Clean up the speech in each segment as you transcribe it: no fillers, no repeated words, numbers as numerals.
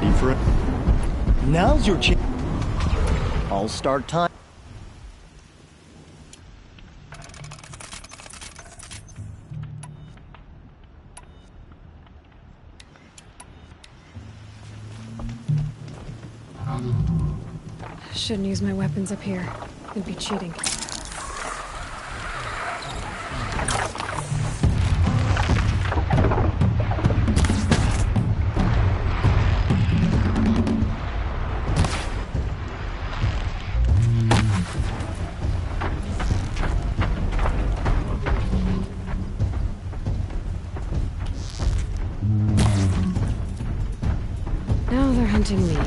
Ready for it? Now's your chance. I'll start time. Shouldn't use my weapons up here. It'd be cheating. Now they're hunting me.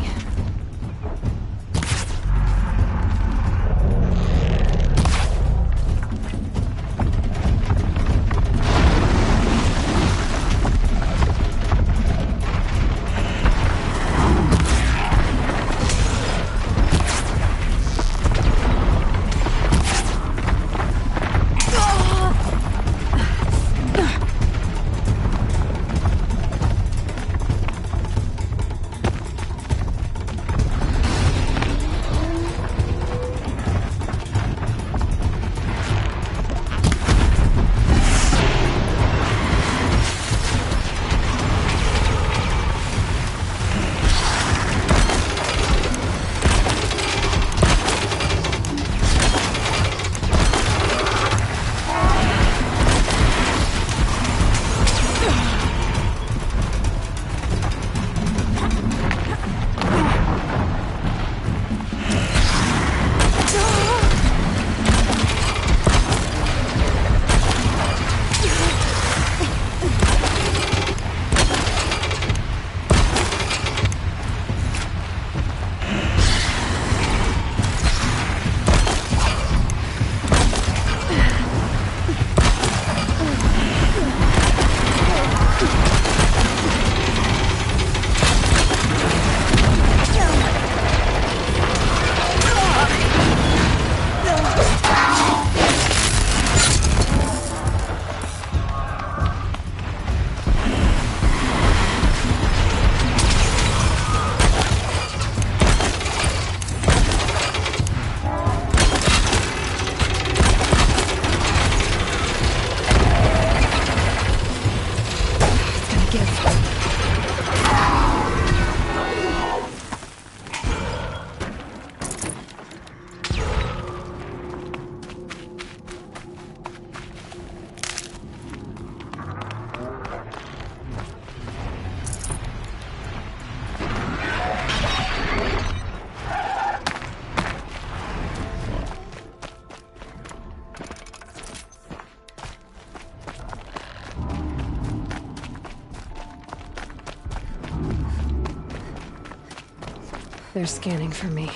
They're scanning for me.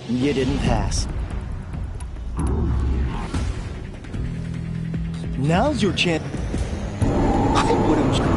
You didn't pass. Now's your chance. I would have...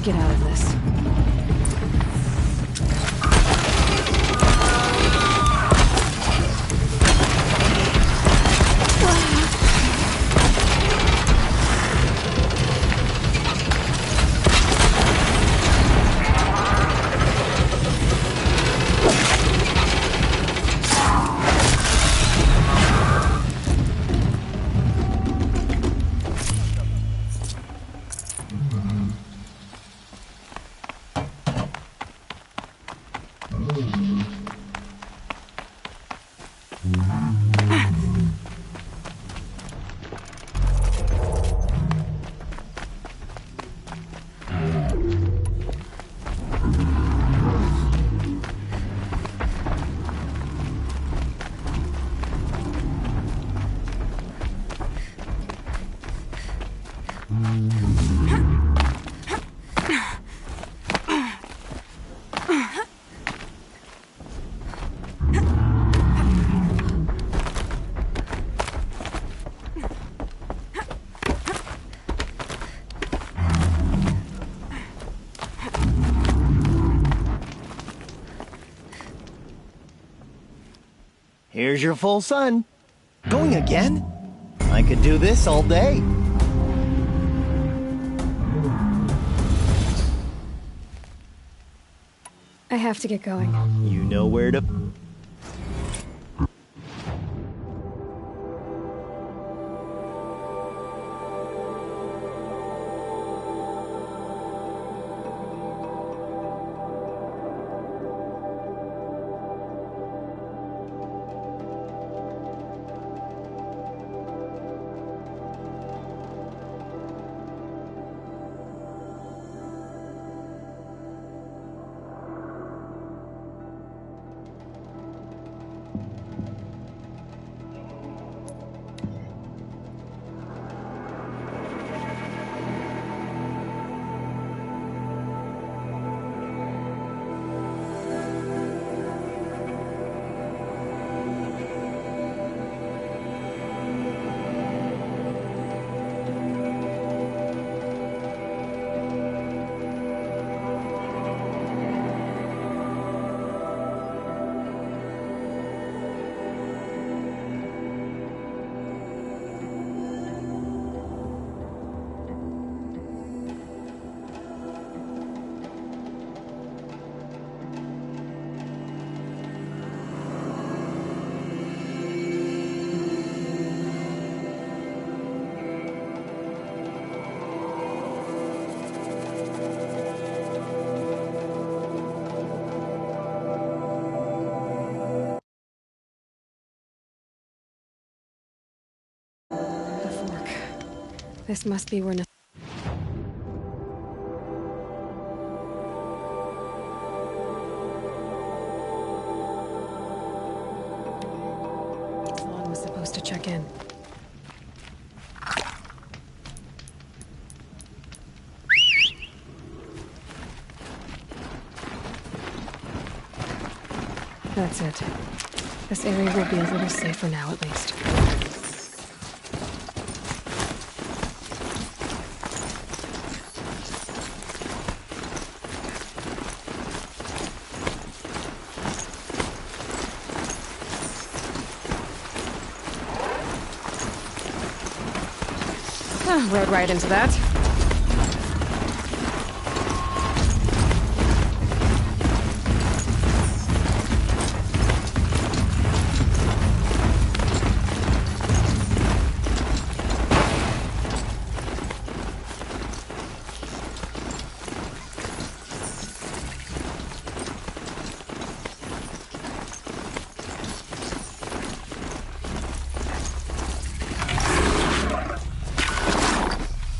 to get out of this. Here's your full sun. Going again? I could do this all day. I have to get going. You know where to... This must be where... Vaughn was supposed to check in. That's it. This area will be a little safer now, at least. Rode right into that.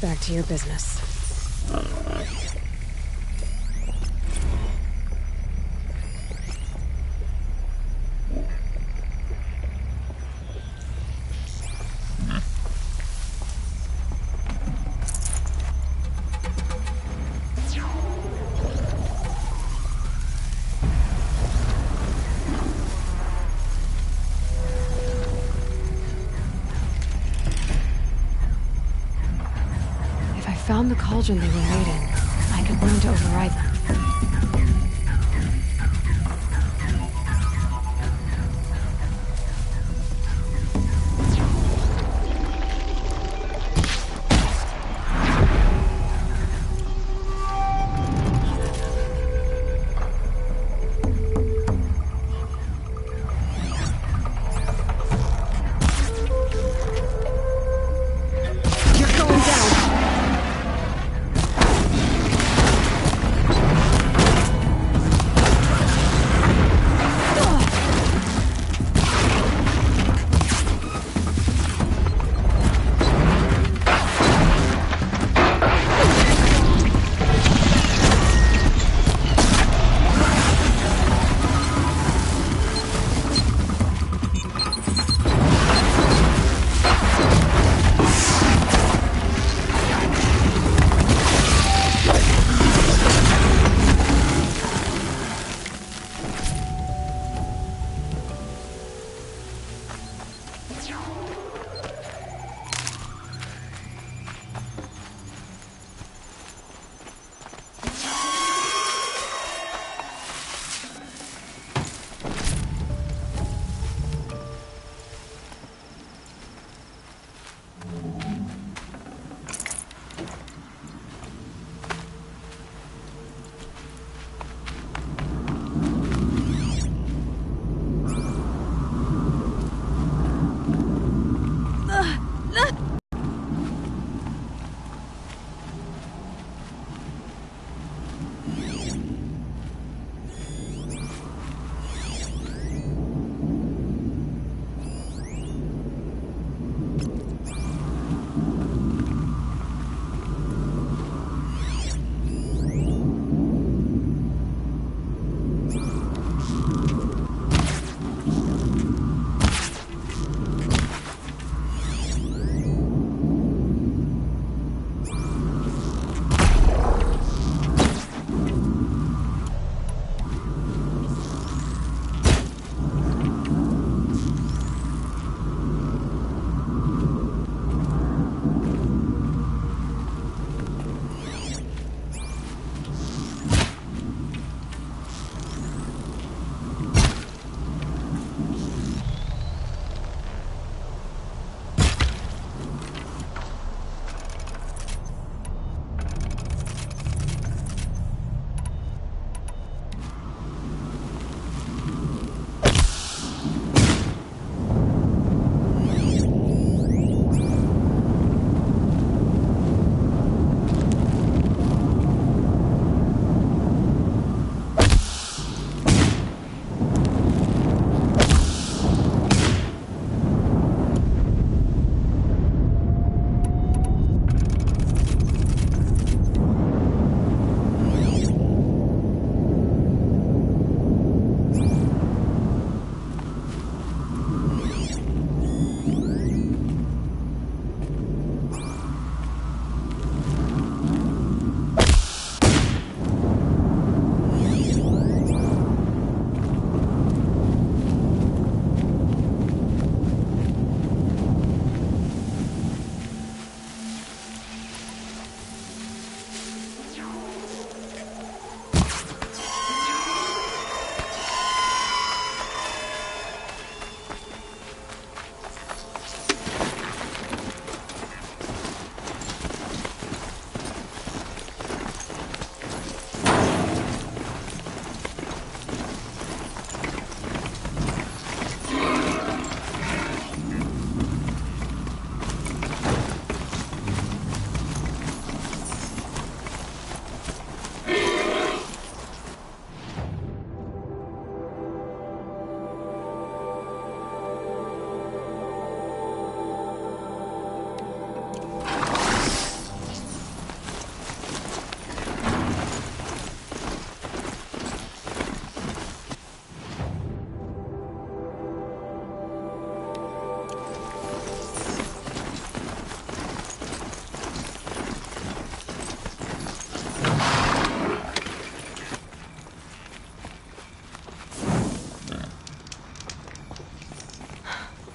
Back to your business. Found the cauldron they were made in. I I could learn to override them.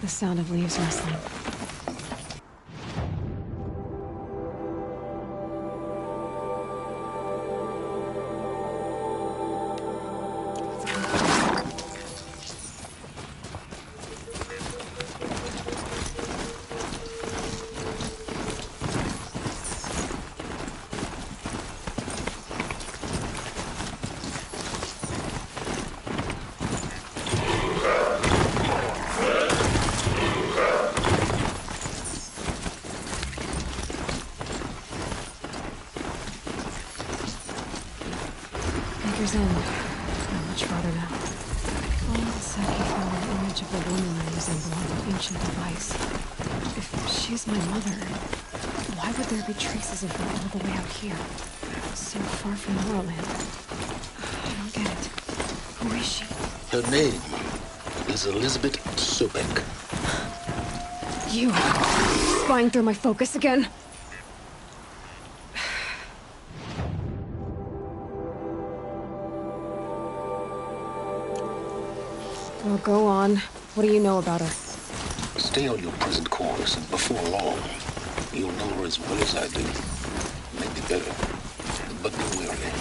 The sound of leaves rustling. Speaker's in. Not much farther now. On the sec, he found an image of a woman using an ancient device. If she's my mother, why would there be traces of her all the way out here? So far from Moreland. I don't get it. Who is she? Her name is Elizabeth Sobek. You! Spying through my focus again? Well, go on. What do you know about her? Stay on your present course, and before long, you'll know her as well as I do. Maybe better, but be wary.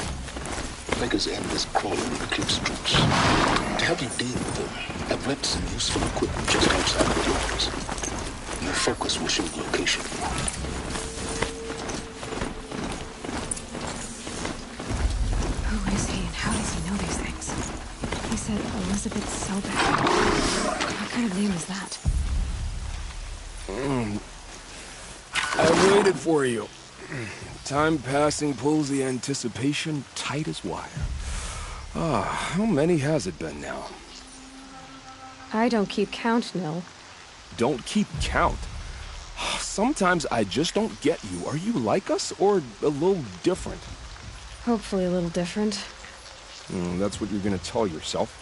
Beggars end this crawling with Eclipse troops. To help you deal with them, I've left some useful equipment just outside the doors. Your focus will show the location. Who is he and how does he know these things? He said Elizabeth Sobek. What kind of name is that? I waited for you. Time passing pulls the anticipation tight as wire. How many has it been now? I don't keep count, Nil. Don't keep count. Sometimes I just don't get you. Are you like us or a little different? Hopefully a little different. That's what you're gonna tell yourself.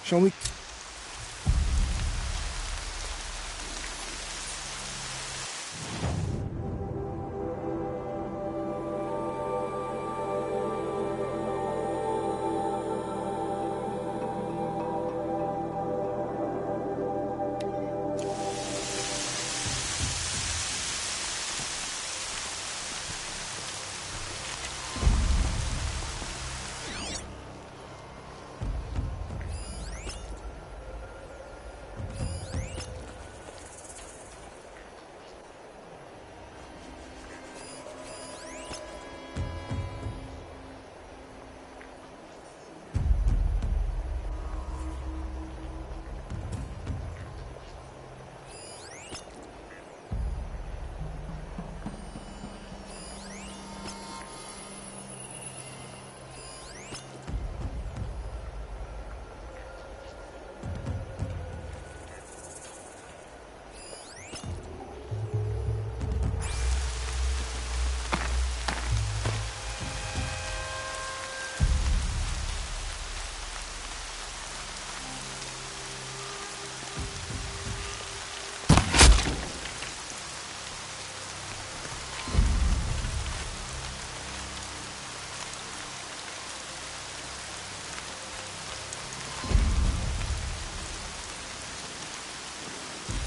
Shall we?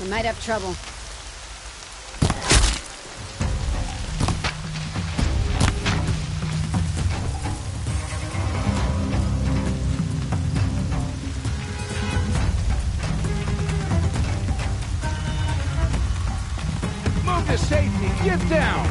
We might have trouble. Move to safety. Get down.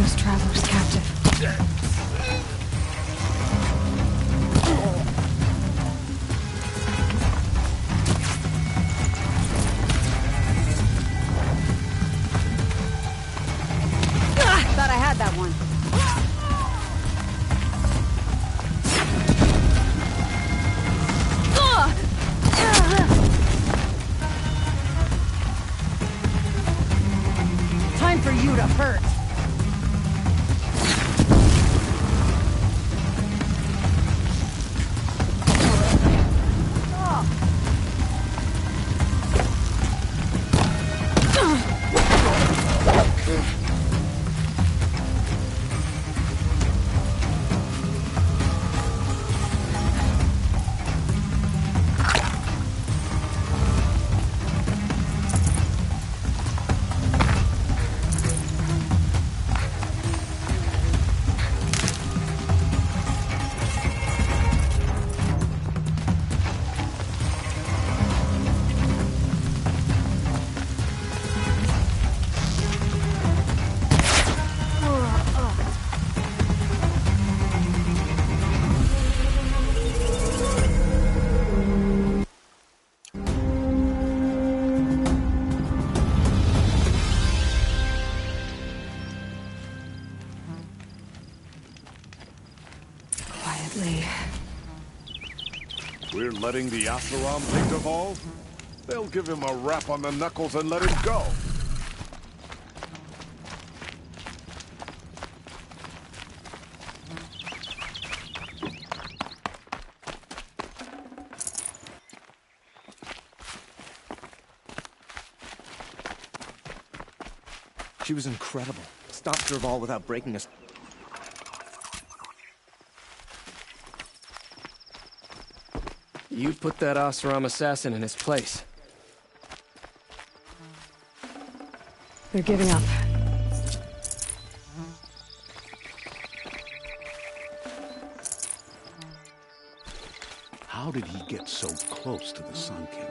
those travelers captive. Thought I had that one. Time for you to hurt. We're letting the Oseram thing devolve? They'll give him a rap on the knuckles and let him go. She was incredible. Stopped Dervahl without breaking us. You put that Oseram assassin in his place. They're giving up. How did he get so close to the Sun King?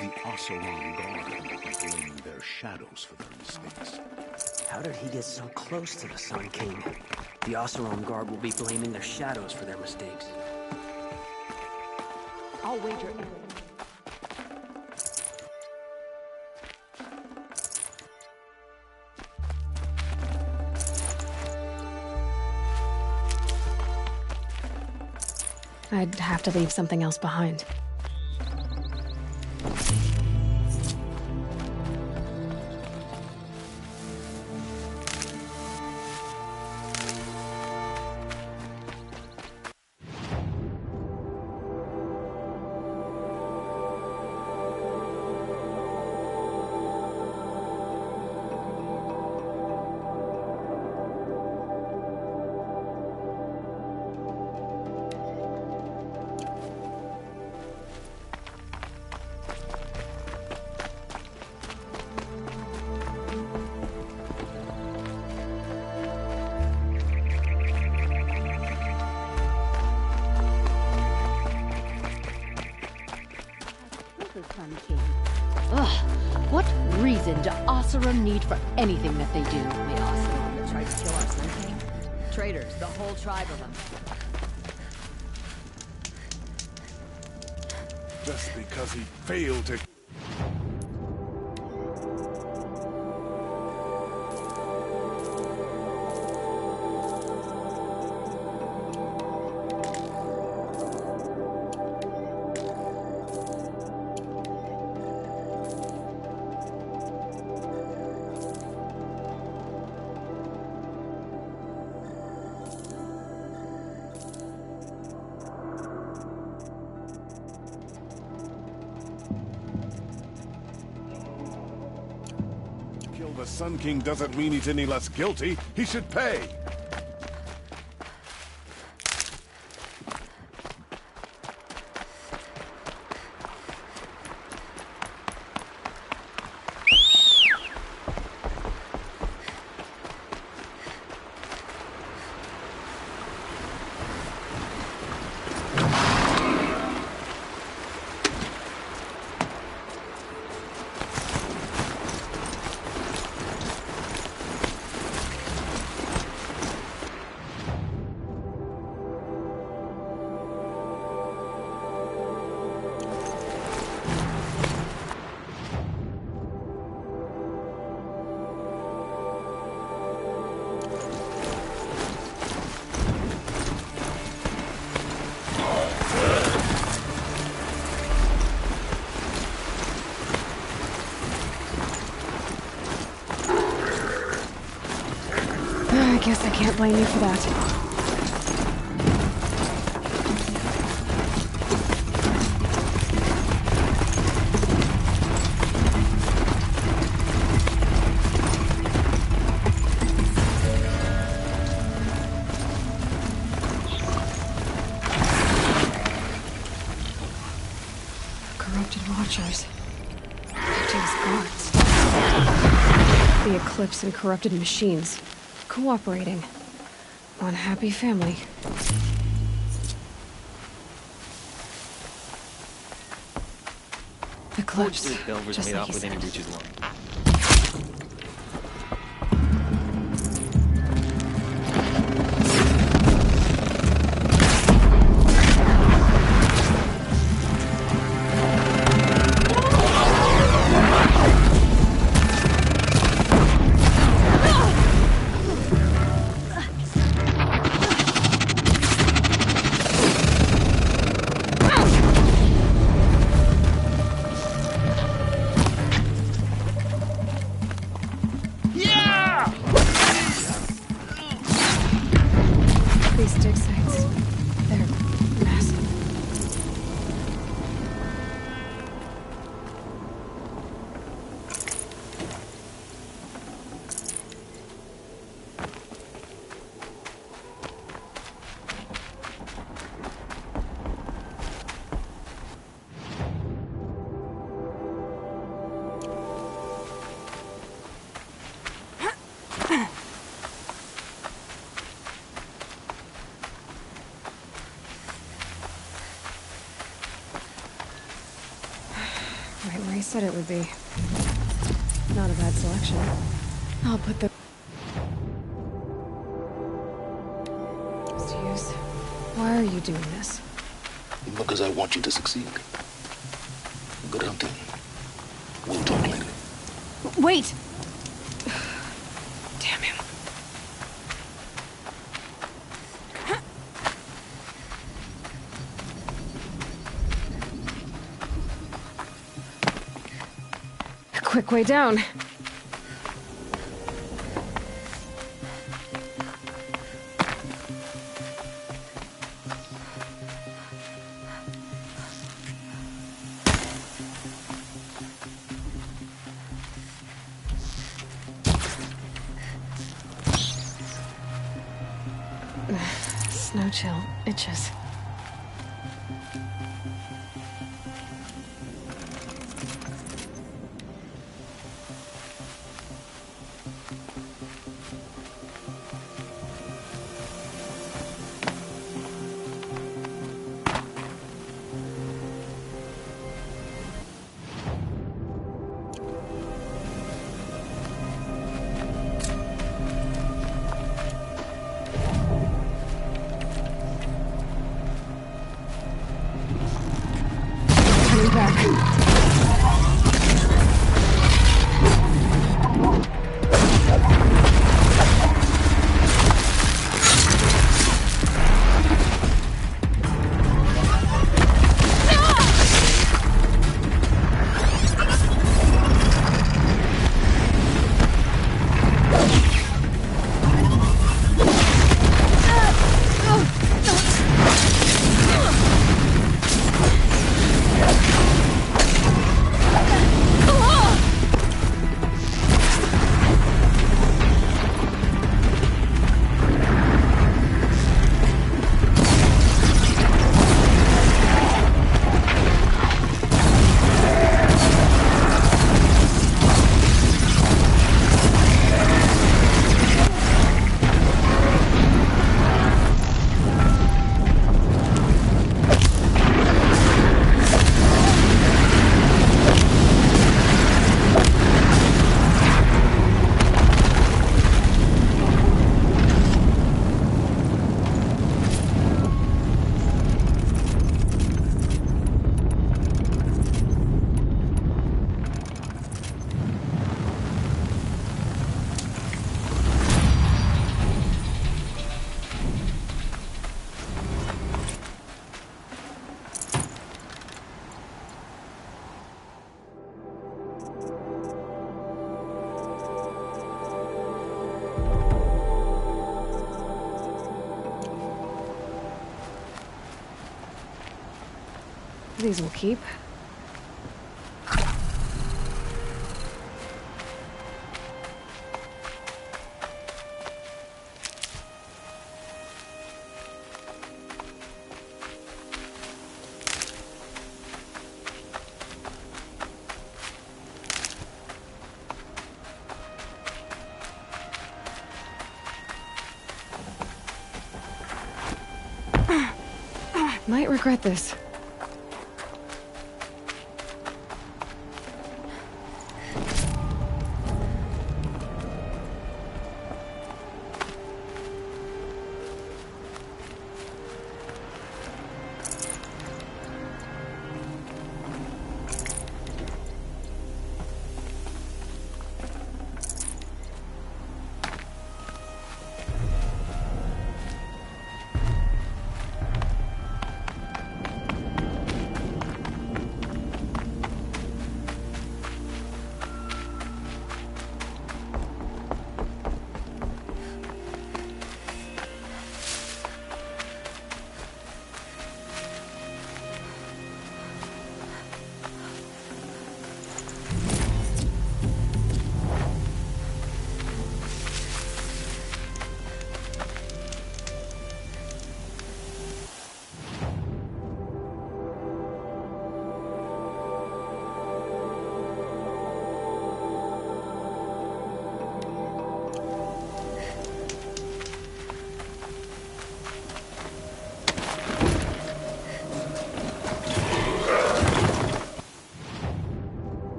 The Oseram Guard will be blaming their shadows for their mistakes. How did he get so close to the Sun King? The Oseram Guard will be blaming their shadows for their mistakes. I'll wager. I'd have to leave something else behind. Sun King. Ugh, what reason do Oseram need for anything that they do? The Oseram that tried to kill our Sun King? Traitors, the whole tribe of them. Just because he failed to... Kill the Sun King doesn't mean he's any less guilty. He should pay. blame you for that. Corrupted Watchers. Acting as guards. The Eclipse and corrupted machines. Cooperating. One happy family. Eclipse. Delver's Just made like off you with any said. reaches one. These dig sites. They're massive. Right where he said it would be. Not a bad selection. I'll put the... Zeus, why are you doing this? Because I want you to succeed. Good hunting. We'll talk later. Wait! Damn him. Quick way down. Snow chill itches. Coming back. These will keep. Might regret this.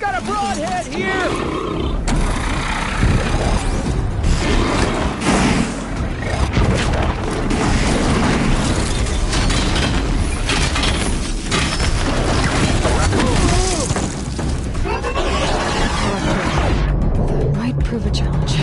Got a broadhead here! Might prove a challenge.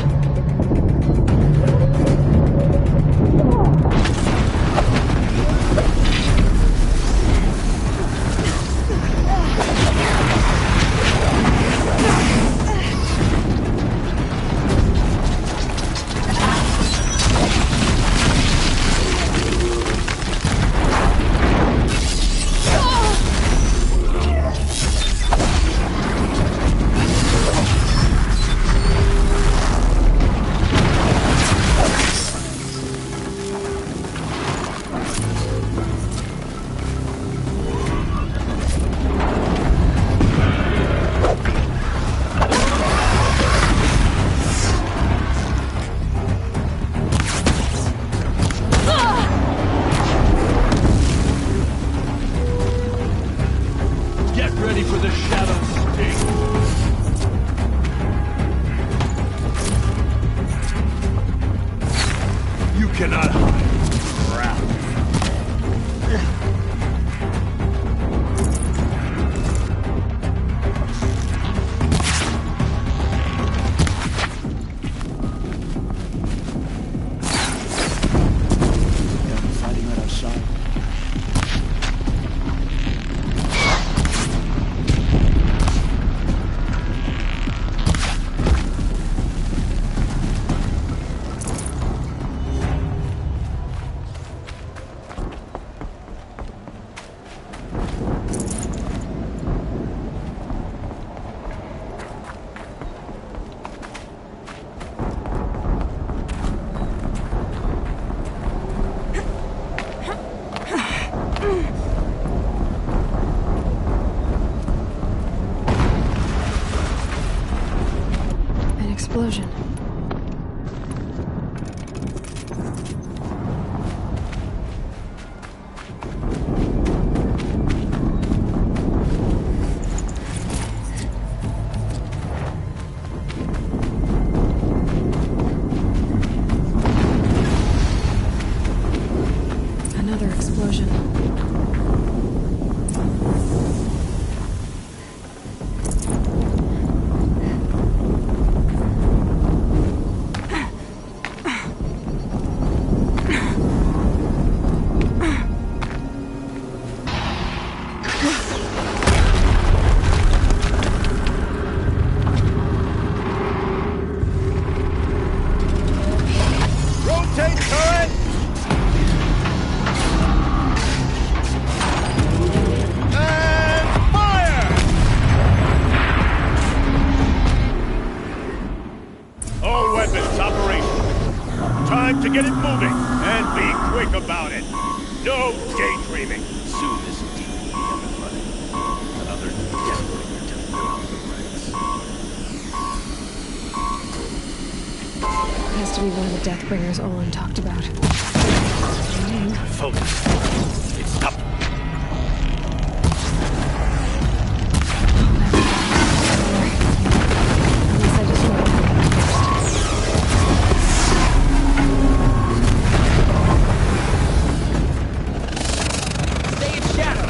Ready for the shadow sting. You cannot hide. Crap. Fighting right outside. An explosion. get it moving, and be quick about it. No daydreaming. Soon this deep will be up and running. Another deathbringer to fill out the ranks. It has to be one of the Deathbringers Olin talked about. Focus. It's up. Unless I just know Stay in shadow!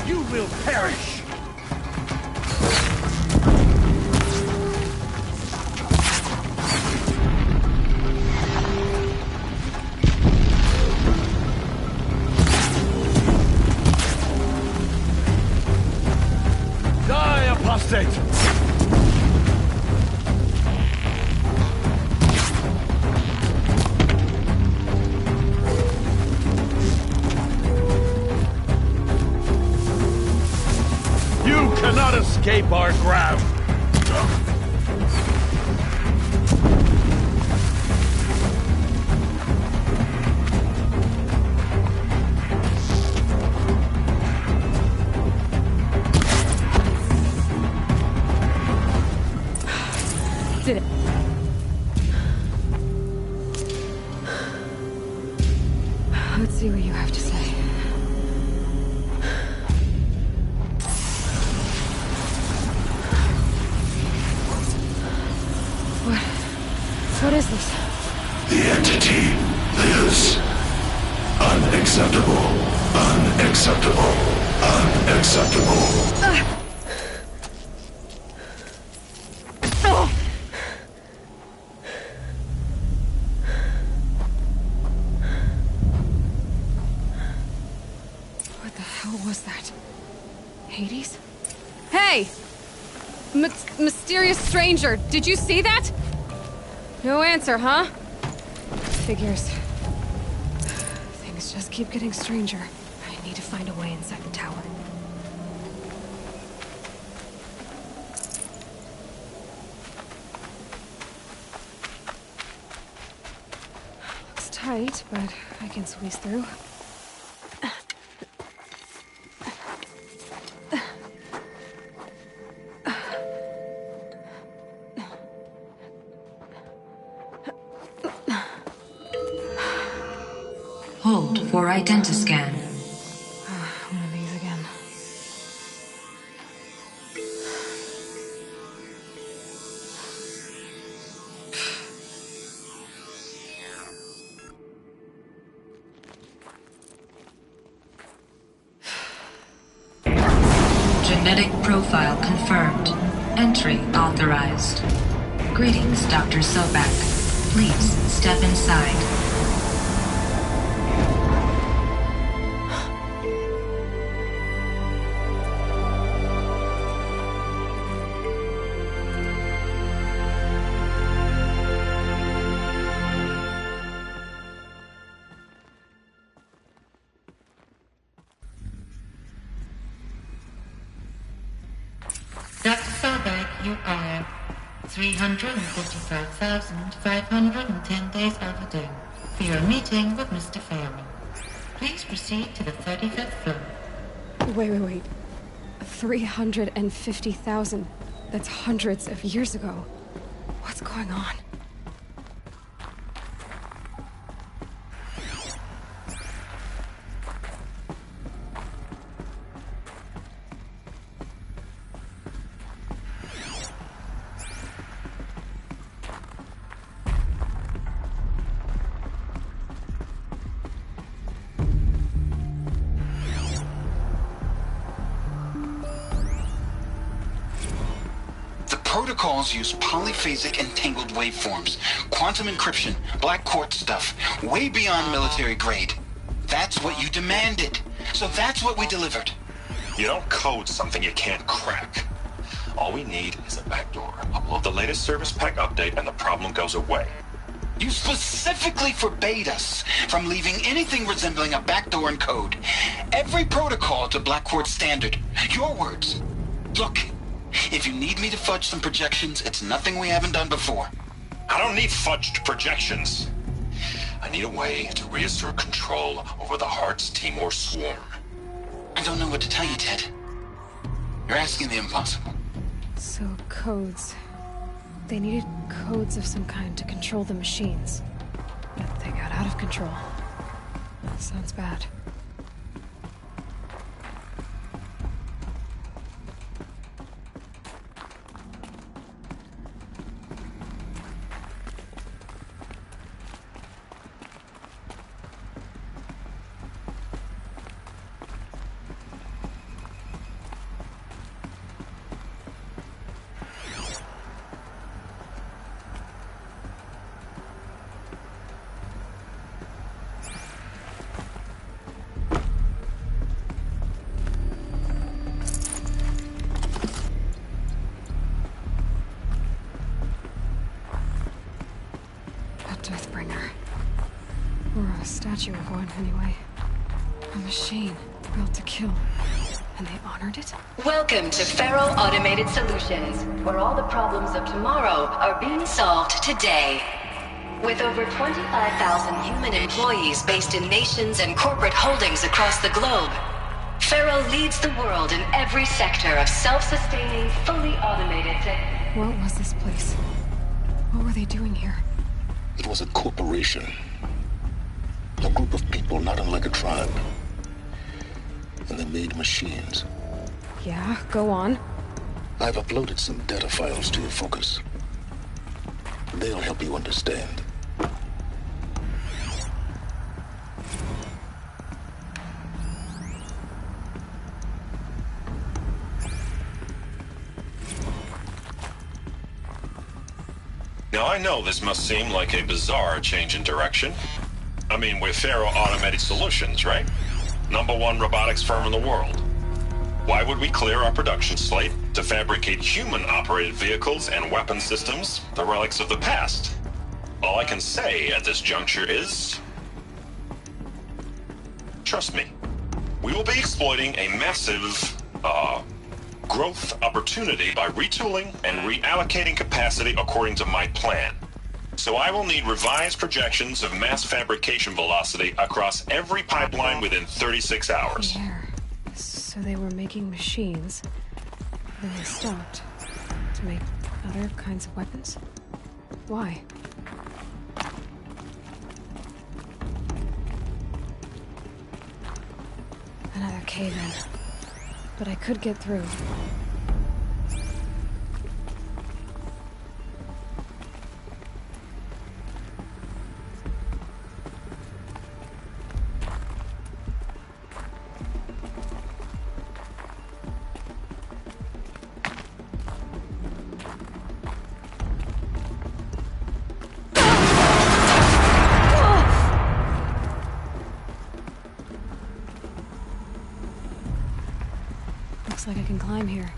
You will perish. Die, apostate! You cannot escape our grab! did it. Let's see what you have to say. What is this? The entity lives. Unacceptable. Unacceptable. Unacceptable. What the hell was that? Hades? Hey! Mysterious stranger, did you see that? No answer, huh? Figures. Things just keep getting stranger. I need to find a way inside the tower. Looks tight, but I can squeeze through. Hold for identiscan. One of these again. Genetic profile confirmed. Entry authorized. Greetings, Dr. Sobak. Please step inside. Dr. Sobak, you are 355,510 days overdue for your meeting with Mr. Fairman. Please proceed to the 35th floor. Wait. 350,000. That's hundreds of years ago. What's going on? Protocols use polyphasic entangled waveforms, quantum encryption, black quartz stuff, way beyond military grade. That's what you demanded. So that's what we delivered. You don't code something you can't crack. All we need is a backdoor. Upload the latest service pack update and the problem goes away. You specifically forbade us from leaving anything resembling a backdoor in code. Every protocol to Black Quartz standard. Your words. Look, if you need me to fudge some projections, it's nothing we haven't done before. I don't need fudged projections. I need a way to reassert control over the Hearts Timor swarm. I don't know what to tell you, Ted. You're asking the impossible. So, codes. They needed codes of some kind to control the machines. But they got out of control. Sounds bad. Deathbringer. Or a statue of one, anyway. A machine built to kill. And they honored it? Welcome to Faro Automated Solutions, where all the problems of tomorrow are being solved today. With over 25,000 human employees based in nations and corporate holdings across the globe, Faro leads the world in every sector of self-sustaining, fully automated tech. What was this place? What were they doing here? It was a corporation. A group of people not unlike a tribe. And they made machines. Yeah, go on. I've uploaded some data files to your focus. They'll help you understand. Now I know this must seem like a bizarre change in direction. I mean, we're Faro Automated Solutions, right? #1 robotics firm in the world. Why would we clear our production slate to fabricate human-operated vehicles and weapon systems, the relics of the past? All I can say at this juncture is... trust me. We will be exploiting a massive, growth opportunity by retooling and reallocating capacity according to my plan. So I will need revised projections of mass fabrication velocity across every pipeline within 36 hours. Pierre. So they were making machines, then they stopped to make other kinds of weapons? Why? Another cave-in. But I could get through. Looks like I can climb here.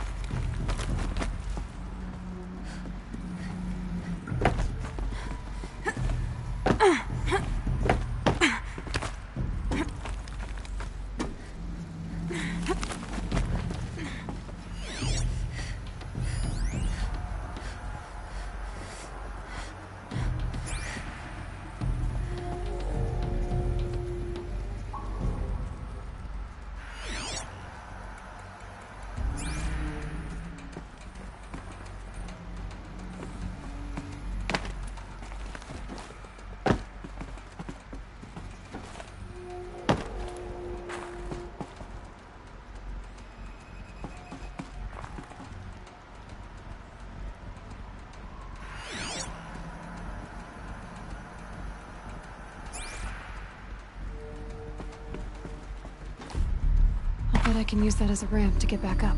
I can use that as a ramp to get back up.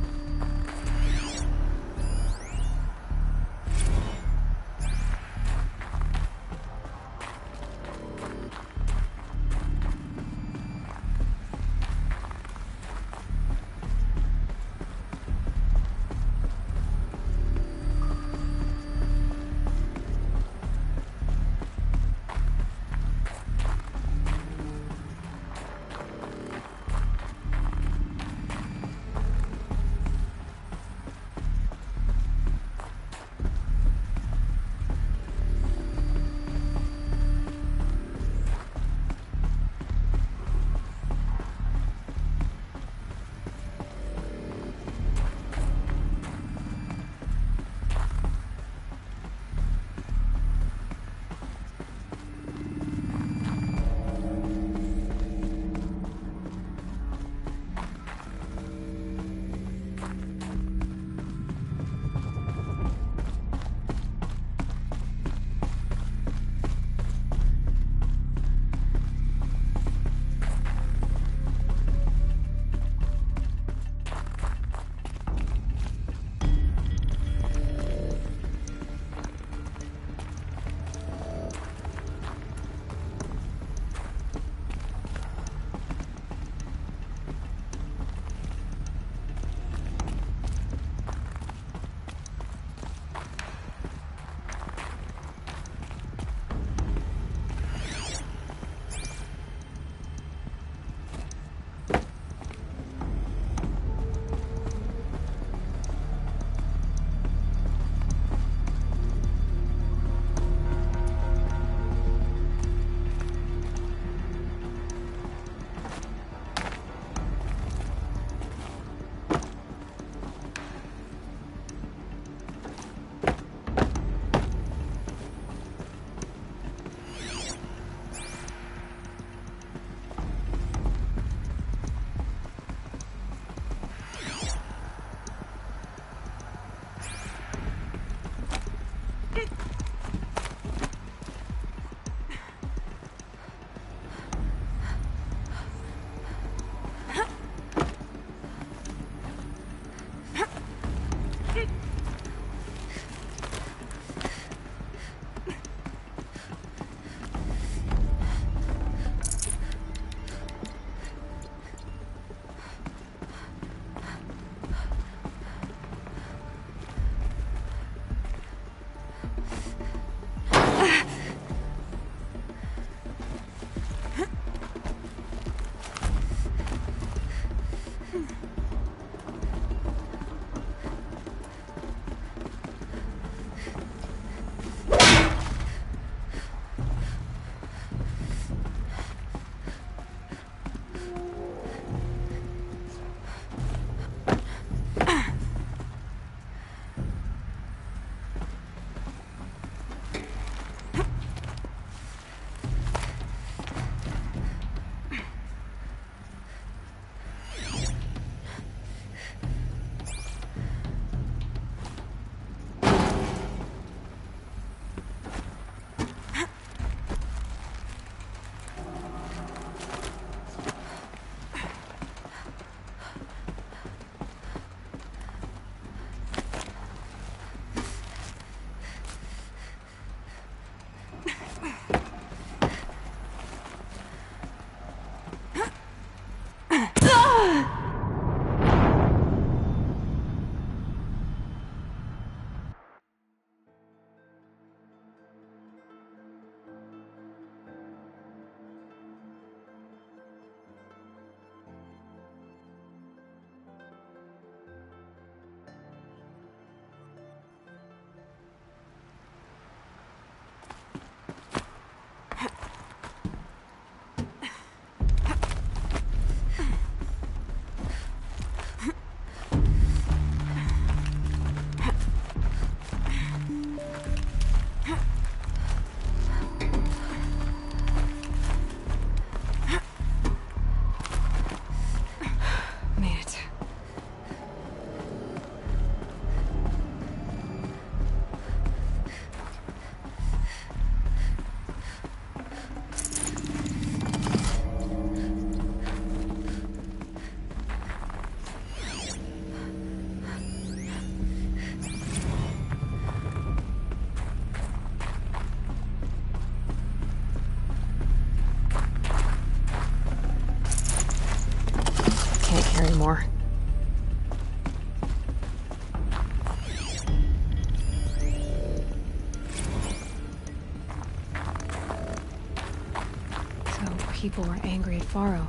people were angry at Faro,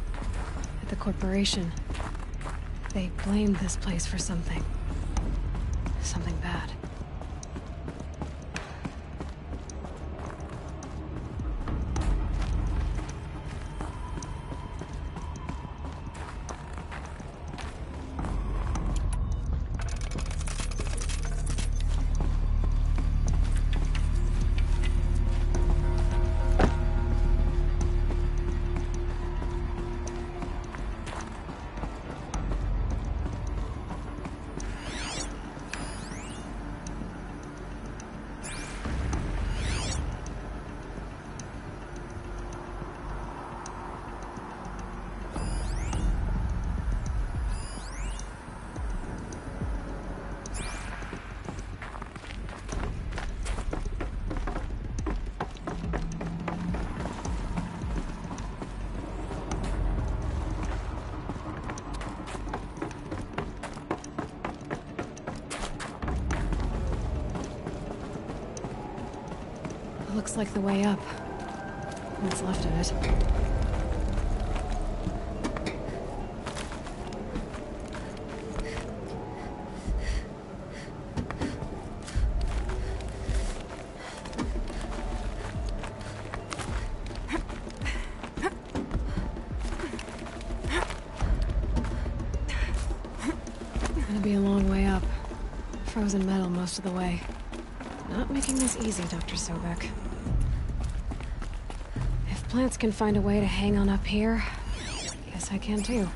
at the corporation. They blamed this place for something. Something bad. Looks like the way up. What's left of it. Gonna be a long way up. Frozen metal most of the way. Not making this easy, Dr. Sobek. If plants can find a way to hang on up here, guess I can too.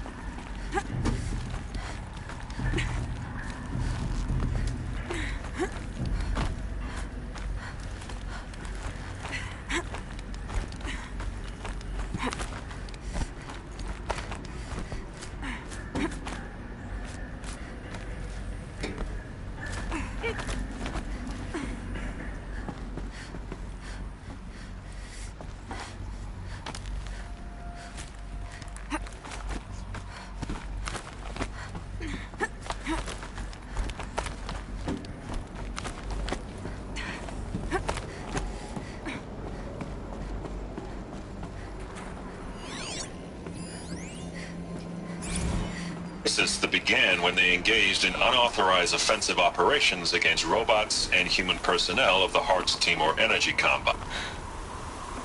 That began when they engaged in unauthorized offensive operations against robots and human personnel of the Hearts Timor Energy Combat.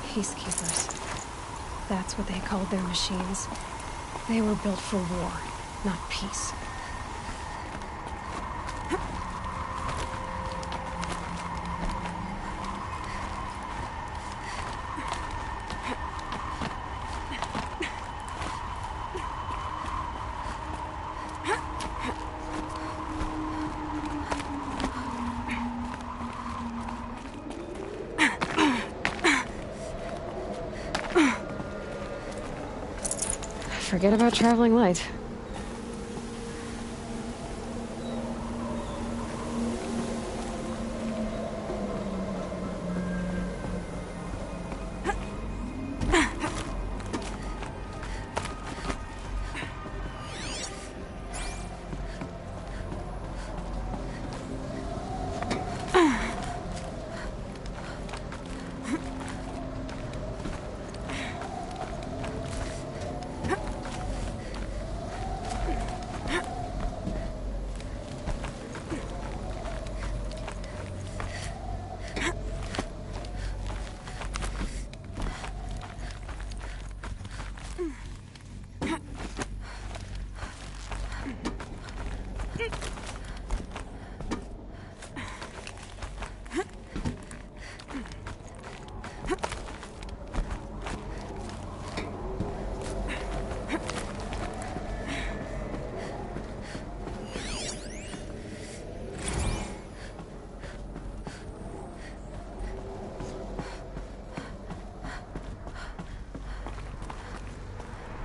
Peacekeepers. That's what they called their machines. They were built for war, not peace. Forget about traveling light.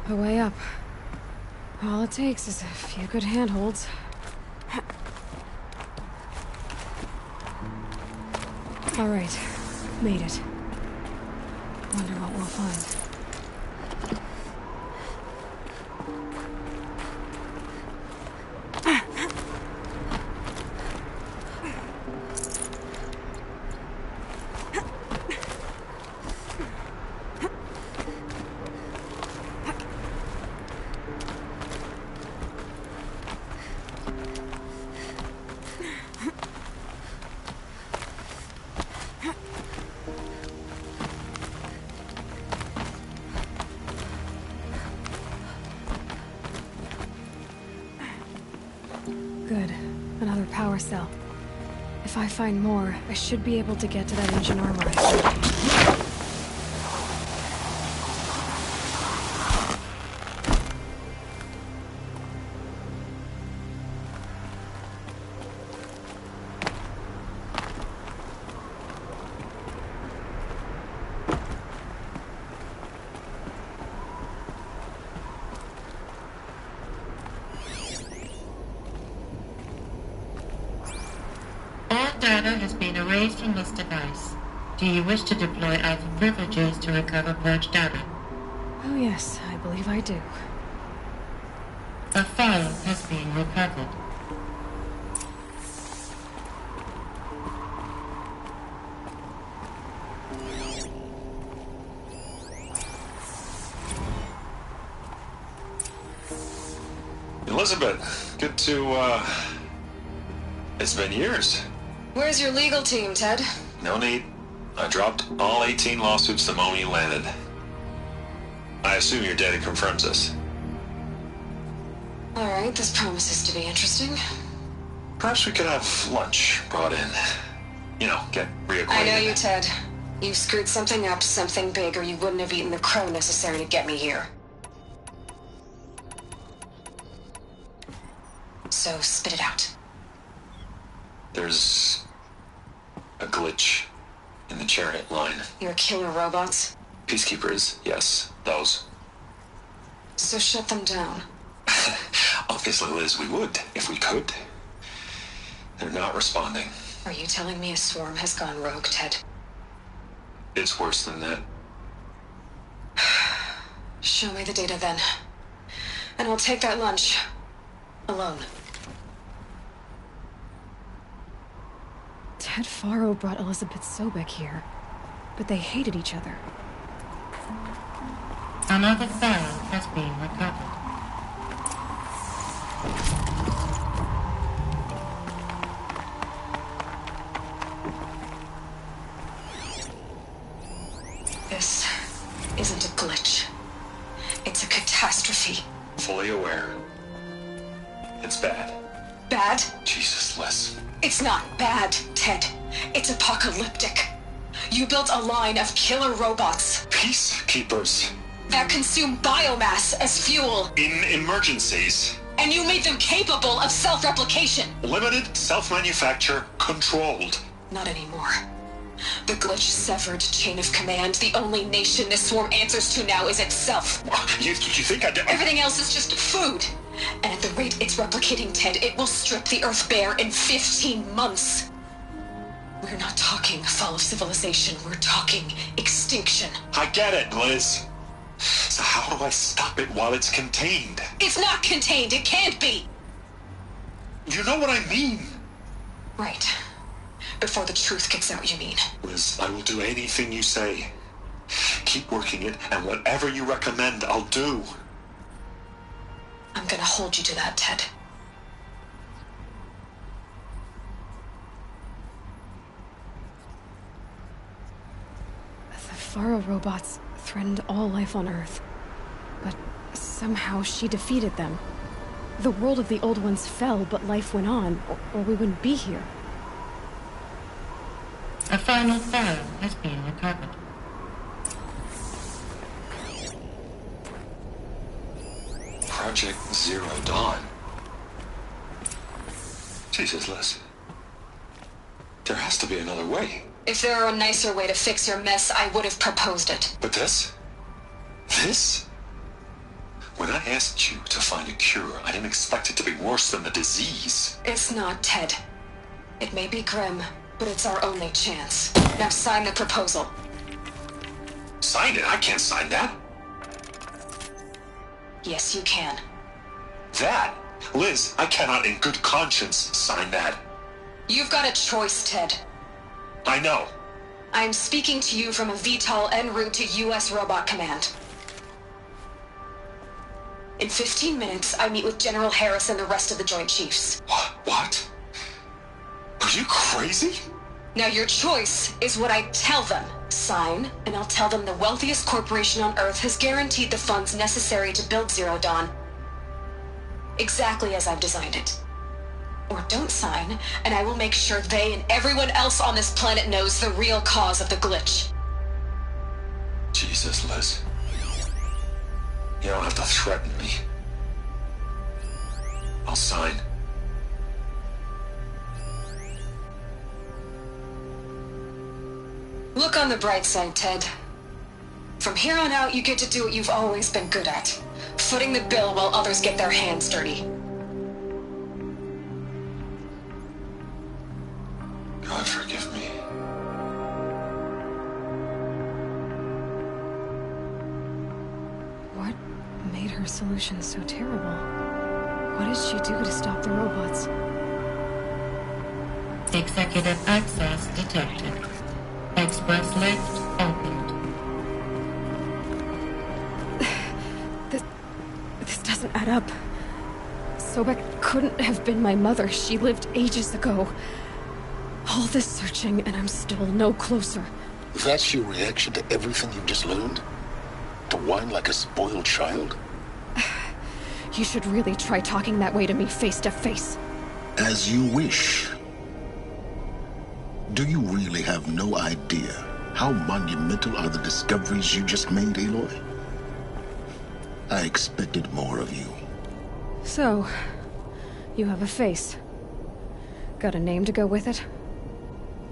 A way up. All it takes is a few good handholds. All right, made it. Wonder what we'll find. power cell. If I find more, I should be able to get to that engine armor I found. Data has been erased from this device. Do you wish to deploy Alpha privileges to recover purged data? Oh yes, I believe I do. A file has been recovered. Elizabeth, good to, It's been years. Where's your legal team, Ted? No need. I dropped all 18 lawsuits the moment you landed. I assume your data confirms this. Alright, this promises to be interesting. Perhaps we could have lunch brought in. You know, get reacquainted. I know you, Ted. You screwed something up, something big, or you wouldn't have eaten the crow necessary to get me here. So, spit it out. There's a glitch in the chariot line. Your killer robots? Peacekeepers, yes, those. So shut them down. Obviously, Liz, we would, if we could. They're not responding. Are you telling me a swarm has gone rogue, Ted? It's worse than that. Show me the data then. And I'll take that lunch. Alone. Ted Faro brought Elizabeth Sobek here, but they hated each other. Another file has been recovered. This isn't a glitch. It's a catastrophe. Fully aware. It's bad. Bad? Jesus, Les. It's not bad, Ted. It's apocalyptic. You built a line of killer robots. Peacekeepers. That consume biomass as fuel. In emergencies. And you made them capable of self-replication. Limited, self-manufacture, controlled. Not anymore. The glitch severed chain of command. The only nation this swarm answers to now is itself. You think I did? Everything else is just food. And at the rate it's replicating, Ted, it will strip the Earth bare in 15 months. We're not talking fall of civilization. We're talking extinction. I get it, Liz. So how do I stop it while it's contained? It's not contained. It can't be. You know what I mean. Right. Before the truth gets out, you mean? Liz, I will do anything you say. Keep working it, and whatever you recommend, I'll do. I'm gonna hold you to that, Ted. The Faro robots threatened all life on Earth. But somehow she defeated them. The world of the old ones fell, but life went on, or we wouldn't be here. A final file has been recovered. Project Zero Dawn. Jesus, Liz. There has to be another way. If there were a nicer way to fix your mess, I would have proposed it. But this? This? When I asked you to find a cure, I didn't expect it to be worse than the disease. It's not, Ted. It may be grim, but it's our only chance. Now sign the proposal. Sign it? I can't sign that. Yes, you can. That? Liz, I cannot in good conscience sign that. You've got a choice, Ted. I know. I am speaking to you from a VTOL en route to U.S. Robot Command. In 15 minutes, I meet with General Harris and the rest of the Joint Chiefs. What? Are you crazy? Now your choice is what I tell them. Sign, and I'll tell them the wealthiest corporation on Earth has guaranteed the funds necessary to build Zero Dawn. Exactly as I've designed it. or don't sign, and I will make sure they and everyone else on this planet knows the real cause of the glitch. Jesus, Liz. You don't have to threaten me. I'll sign. Look on the bright side, Ted. From here on out, you get to do what you've always been good at. Footing the bill while others get their hands dirty. God forgive me. What made her solution so terrible? What did she do to stop the robots? Executive access detected. Express lift opened. This doesn't add up. Sobek couldn't have been my mother. She lived ages ago. All this searching, and I'm still no closer. That's your reaction to everything you've just learned? To whine like a spoiled child? You should really try talking that way to me face to face. As you wish. Do you really have no idea how monumental are the discoveries you just made, Aloy? I expected more of you. So, you have a face. Got a name to go with it?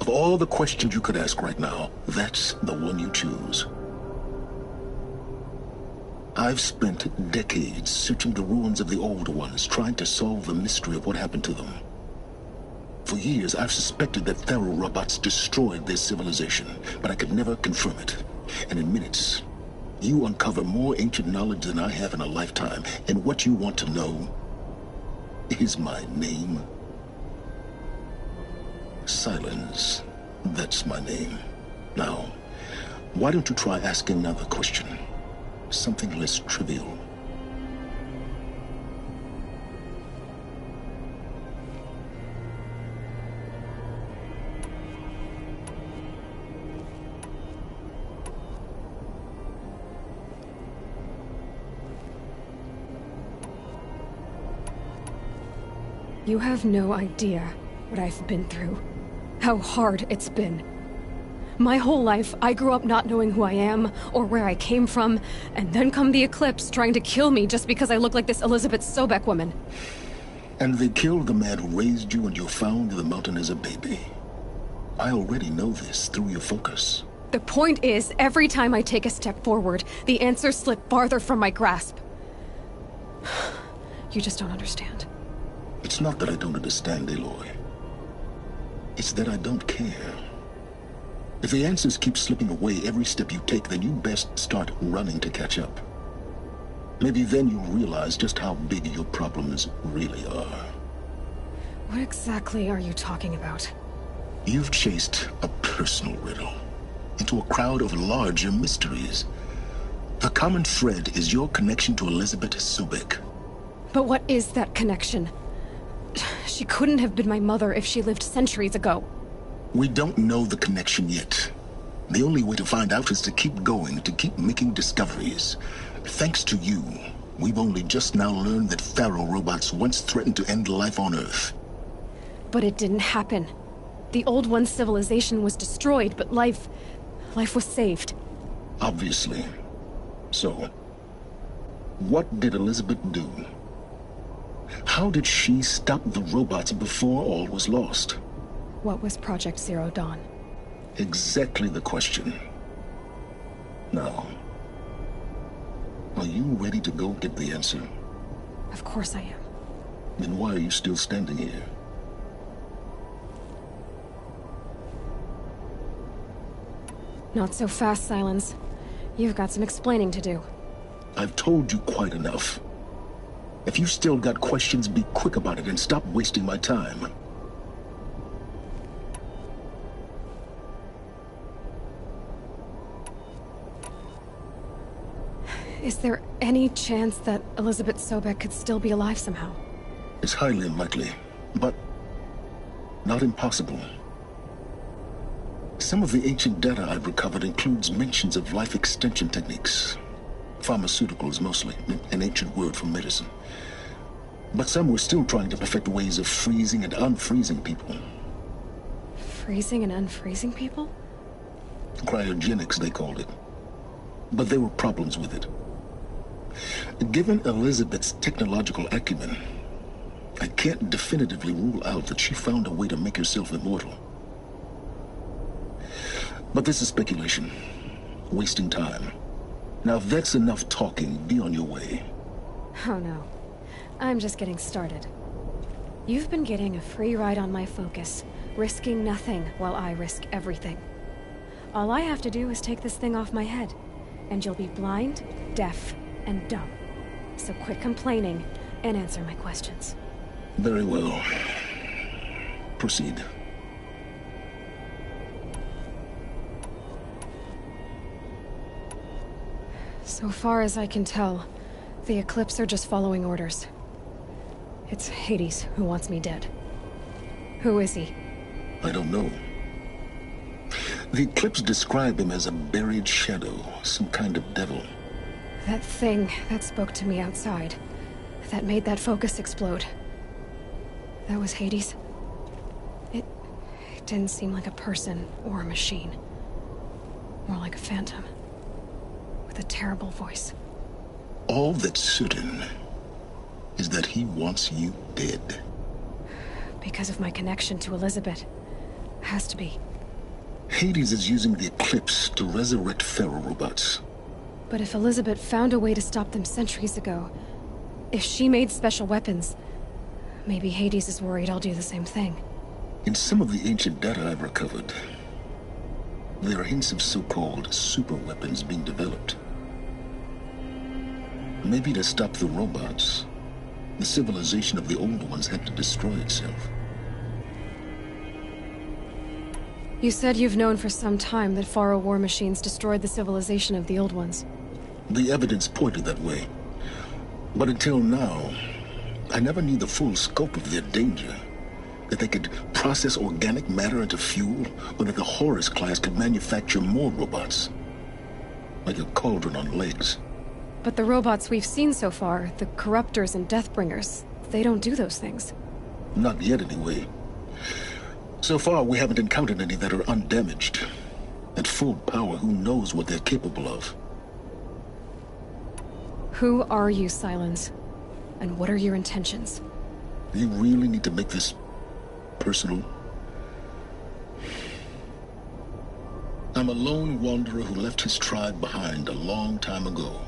Of all the questions you could ask right now, that's the one you choose. I've spent decades searching the ruins of the old ones, trying to solve the mystery of what happened to them. For years, I've suspected that Faro robots destroyed their civilization, but I could never confirm it. And in minutes, you uncover more ancient knowledge than I have in a lifetime. And what you want to know is my name. Silence. That's my name. Now, why don't you try asking another question? Something less trivial. You have no idea what I've been through. How hard it's been. My whole life, I grew up not knowing who I am, or where I came from, and then come the Eclipse trying to kill me just because I look like this Elizabeth Sobek woman. And they killed the man who raised you and you found in the mountain as a baby. I already know this through your focus. The point is, every time I take a step forward, the answers slip farther from my grasp. You just don't understand. It's not that I don't understand, Aloy. It's that I don't care. If the answers keep slipping away every step you take, then you best start running to catch up. Maybe then you'll realize just how big your problems really are. What exactly are you talking about? You've chased a personal riddle into a crowd of larger mysteries. The common thread is your connection to Elizabeth Sobek. But what is that connection? She couldn't have been my mother if she lived centuries ago. We don't know the connection yet. The only way to find out is to keep going, to keep making discoveries. Thanks to you, we've only just now learned that Faro robots once threatened to end life on Earth. But it didn't happen. The old one's civilization was destroyed, but life was saved. Obviously. So, what did Elizabeth do? How did she stop the robots before all was lost? What was Project Zero Dawn? Exactly the question. Now, are you ready to go get the answer? Of course I am. Then why are you still standing here? Not so fast, Silence. You've got some explaining to do. I've told you quite enough. If you've still got questions, be quick about it and stop wasting my time. Is there any chance that Elizabeth Sobek could still be alive somehow? It's highly unlikely, but not impossible. Some of the ancient data I've recovered includes mentions of life extension techniques. Pharmaceuticals, mostly, an ancient word for medicine. But some were still trying to perfect ways of freezing and unfreezing people. Freezing and unfreezing people? Cryogenics, they called it. But there were problems with it. Given Elizabeth's technological acumen, I can't definitively rule out that she found a way to make herself immortal. But this is speculation. Wasting time. Now, if that's enough talking, be on your way. Oh no. I'm just getting started. You've been getting a free ride on my focus, risking nothing while I risk everything. All I have to do is take this thing off my head, and you'll be blind, deaf, and dumb. So quit complaining and answer my questions. Very well. Proceed. So far as I can tell, the Eclipse are just following orders. It's Hades who wants me dead. Who is he? I don't know. The Eclipse describe him as a buried shadow, some kind of devil. That thing that spoke to me outside, that made that focus explode. That was Hades? It didn't seem like a person or a machine. More like a phantom. With a terrible voice. All that's certain is that he wants you dead. Because of my connection to Elizabeth. Has to be. Hades is using the Eclipse to resurrect Pharaoh robots. But if Elizabeth found a way to stop them centuries ago, if she made special weapons, maybe Hades is worried I'll do the same thing. In some of the ancient data I've recovered, there are hints of so-called super weapons being developed. Maybe to stop the robots, the civilization of the old ones had to destroy itself. You said you've known for some time that Pharaoh war machines destroyed the civilization of the old ones. The evidence pointed that way. But until now, I never knew the full scope of their danger. That they could process organic matter into fuel, or that the Horus class could manufacture more robots. Like a cauldron on legs. But the robots we've seen so far, the Corruptors and Deathbringers, they don't do those things. Not yet, anyway. So far, we haven't encountered any that are undamaged. At full power, who knows what they're capable of? Who are you, Silence? And what are your intentions? You really need to make this personal? I'm a lone wanderer who left his tribe behind a long time ago.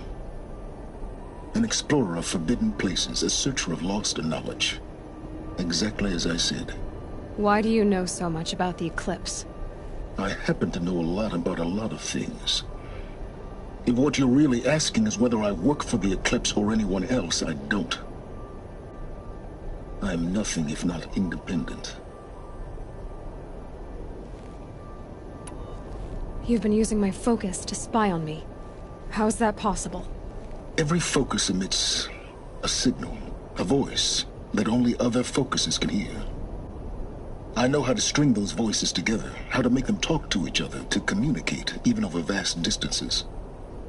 An explorer of forbidden places, a searcher of lost knowledge. Exactly as I said. Why do you know so much about the Eclipse? I happen to know a lot about a lot of things. If what you're really asking is whether I work for the Eclipse or anyone else, I don't. I am nothing if not independent. You've been using my focus to spy on me. How's that possible? Every focus emits a signal, a voice, that only other focuses can hear. I know how to string those voices together, how to make them talk to each other, to communicate, even over vast distances.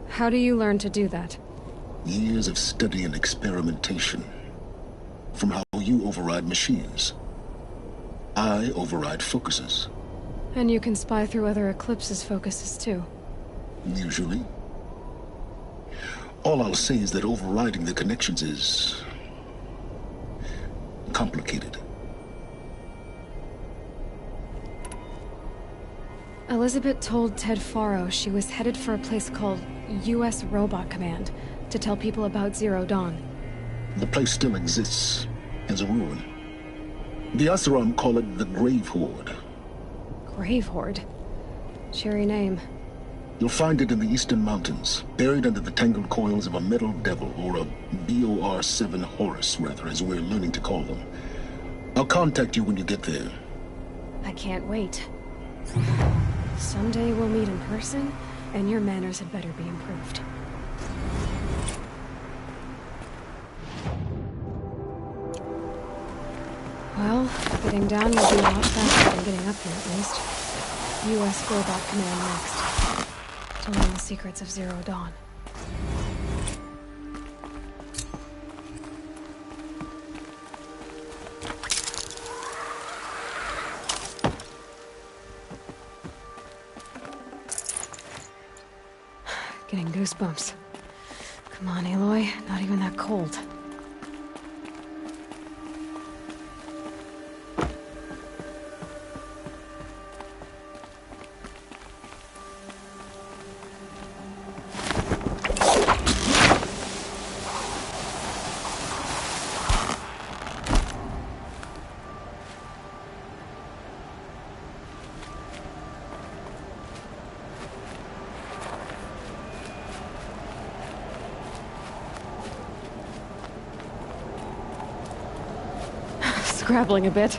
How do you learn to do that? Years of study and experimentation. From how you override machines. I override focuses. And you can spy through other Eclipse's focuses too. Usually. All I'll say is that overriding the connections is complicated. Elizabeth told Ted Faro she was headed for a place called U.S. Robot Command to tell people about Zero Dawn. The place still exists as a ruin. The Oseram call it the Grave Horde. Grave Horde? Cheery name. You'll find it in the Eastern Mountains, buried under the tangled coils of a metal devil, or a BOR-7 Horus, rather, as we're learning to call them. I'll contact you when you get there. I can't wait. Someday we'll meet in person, and your manners had better be improved. Well, getting down will be a lot faster than getting up here, at least. U.S. Robot Command next. To learn the secrets of Zero Dawn. Getting goosebumps. Come on, Aloy. Not even that cold. Scrabbling a bit.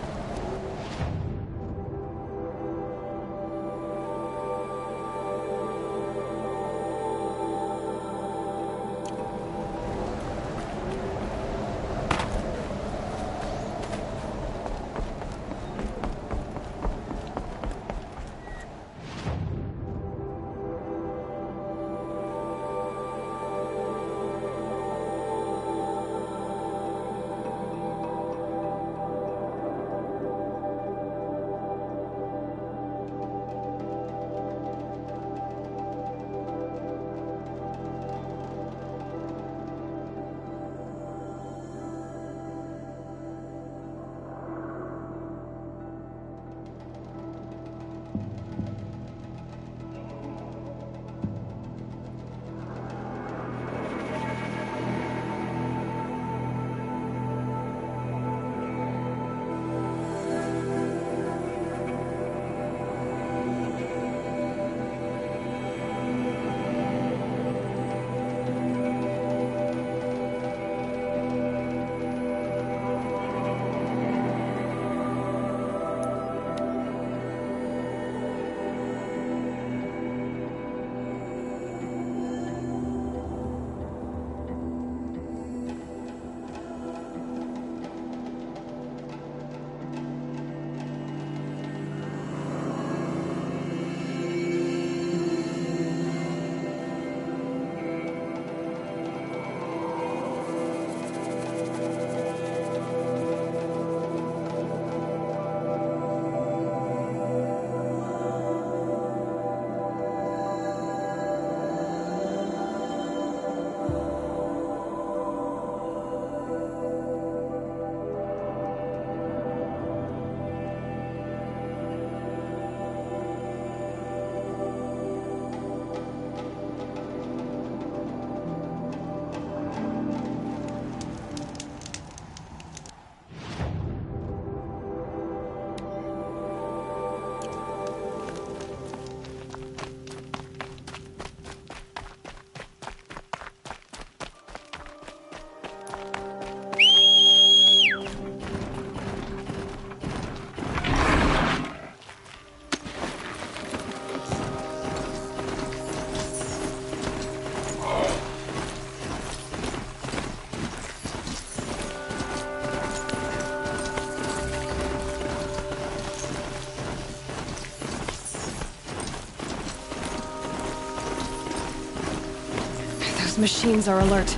Those machines are alert.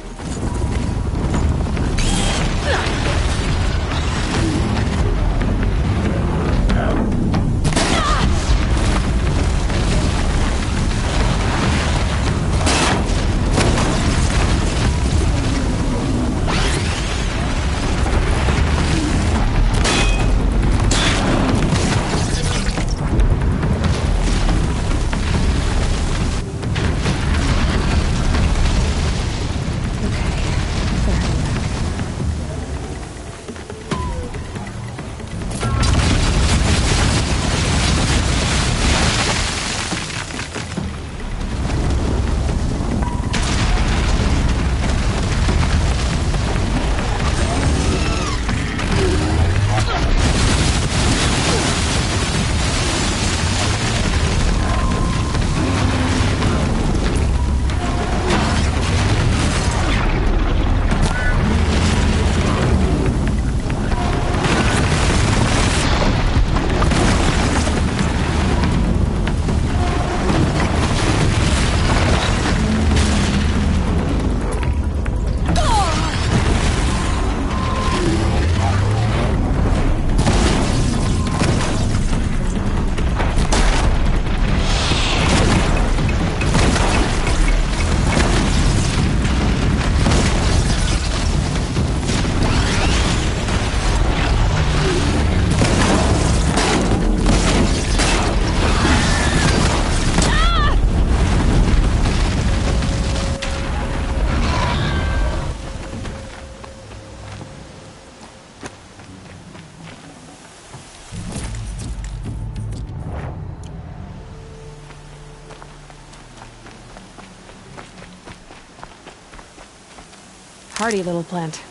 Hardy little plant.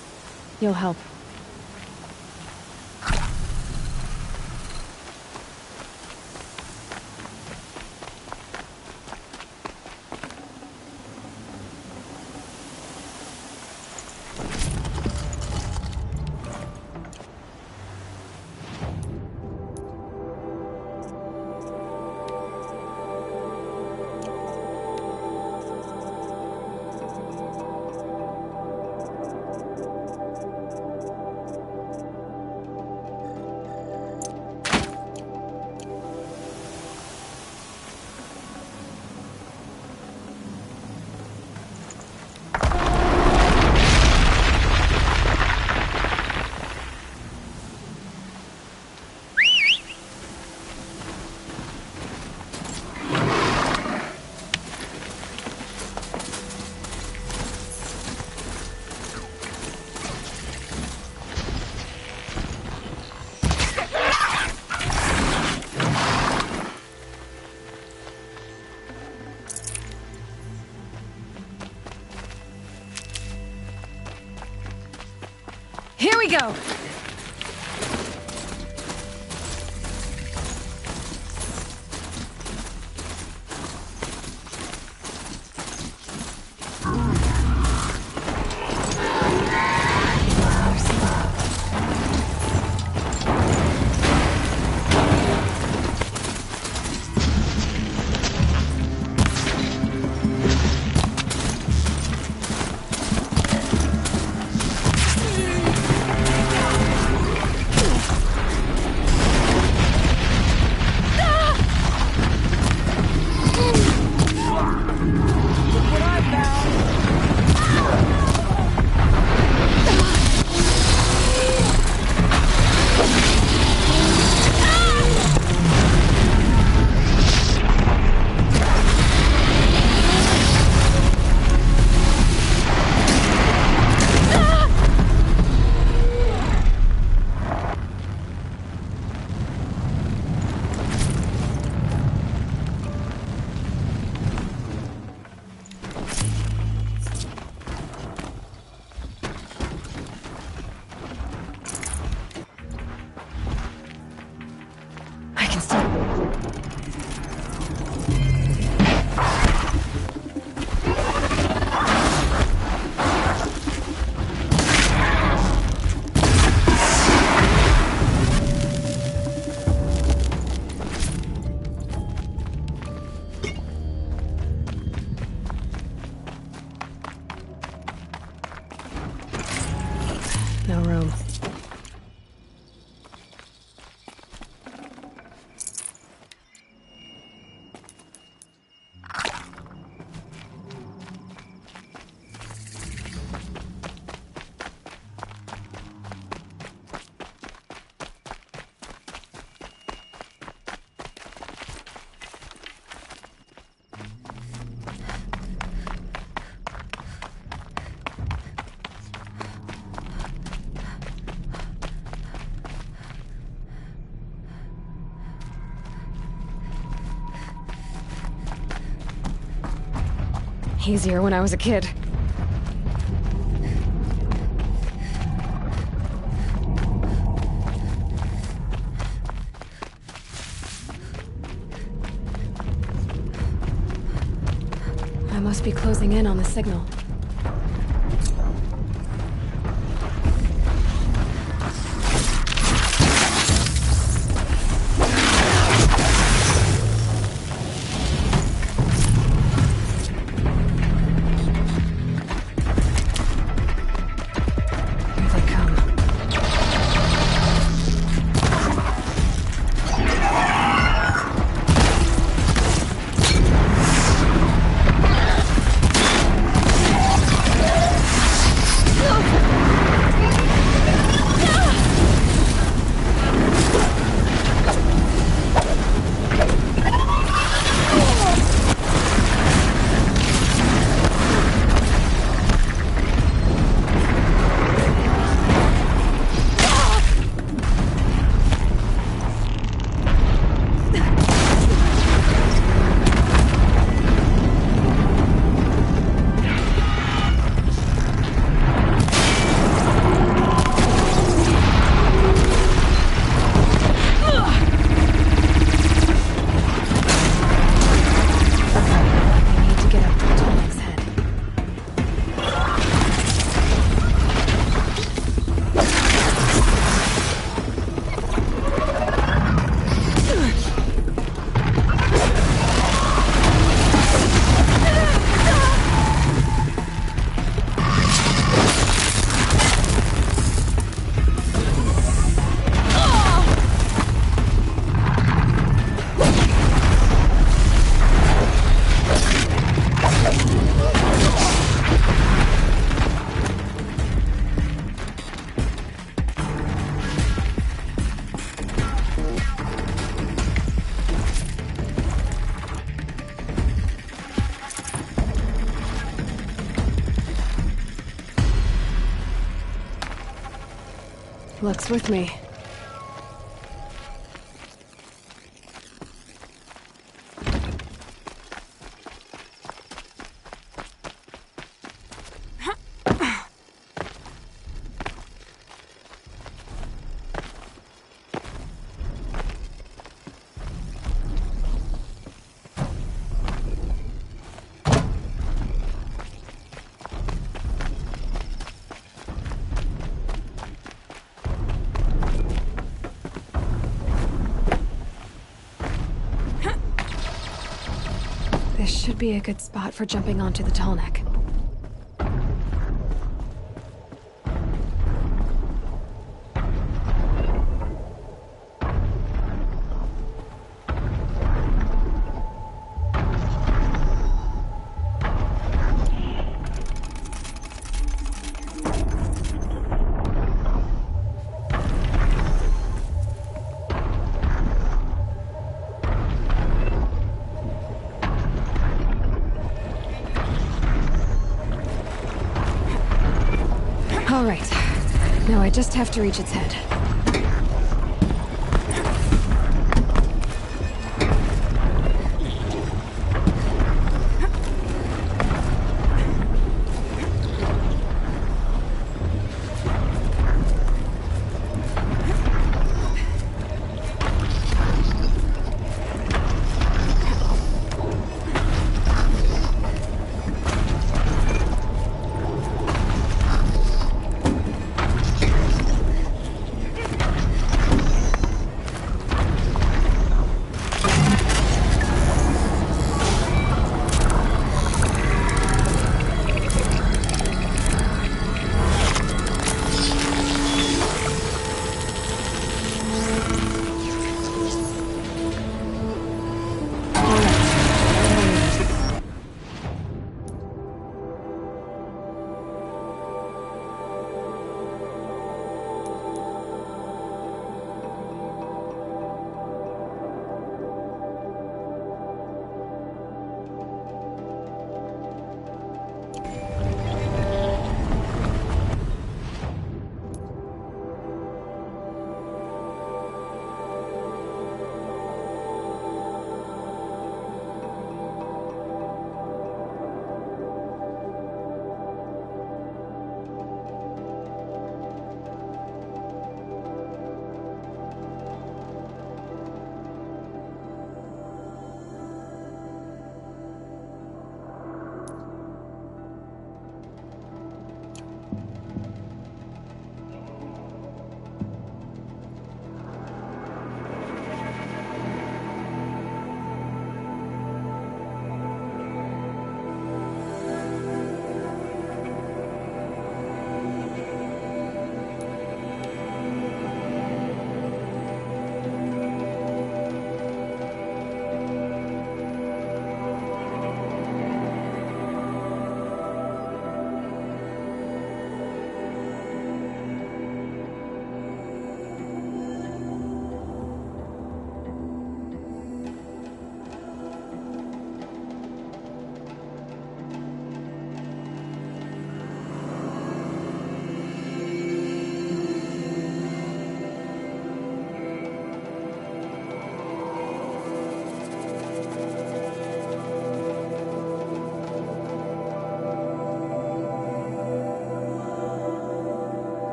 You'll help. Here we go! No room. Easier when I was a kid. I must be closing in on the signal. Luck's with me. This should be a good spot for jumping onto the tall neck. All right. Now I just have to reach its head.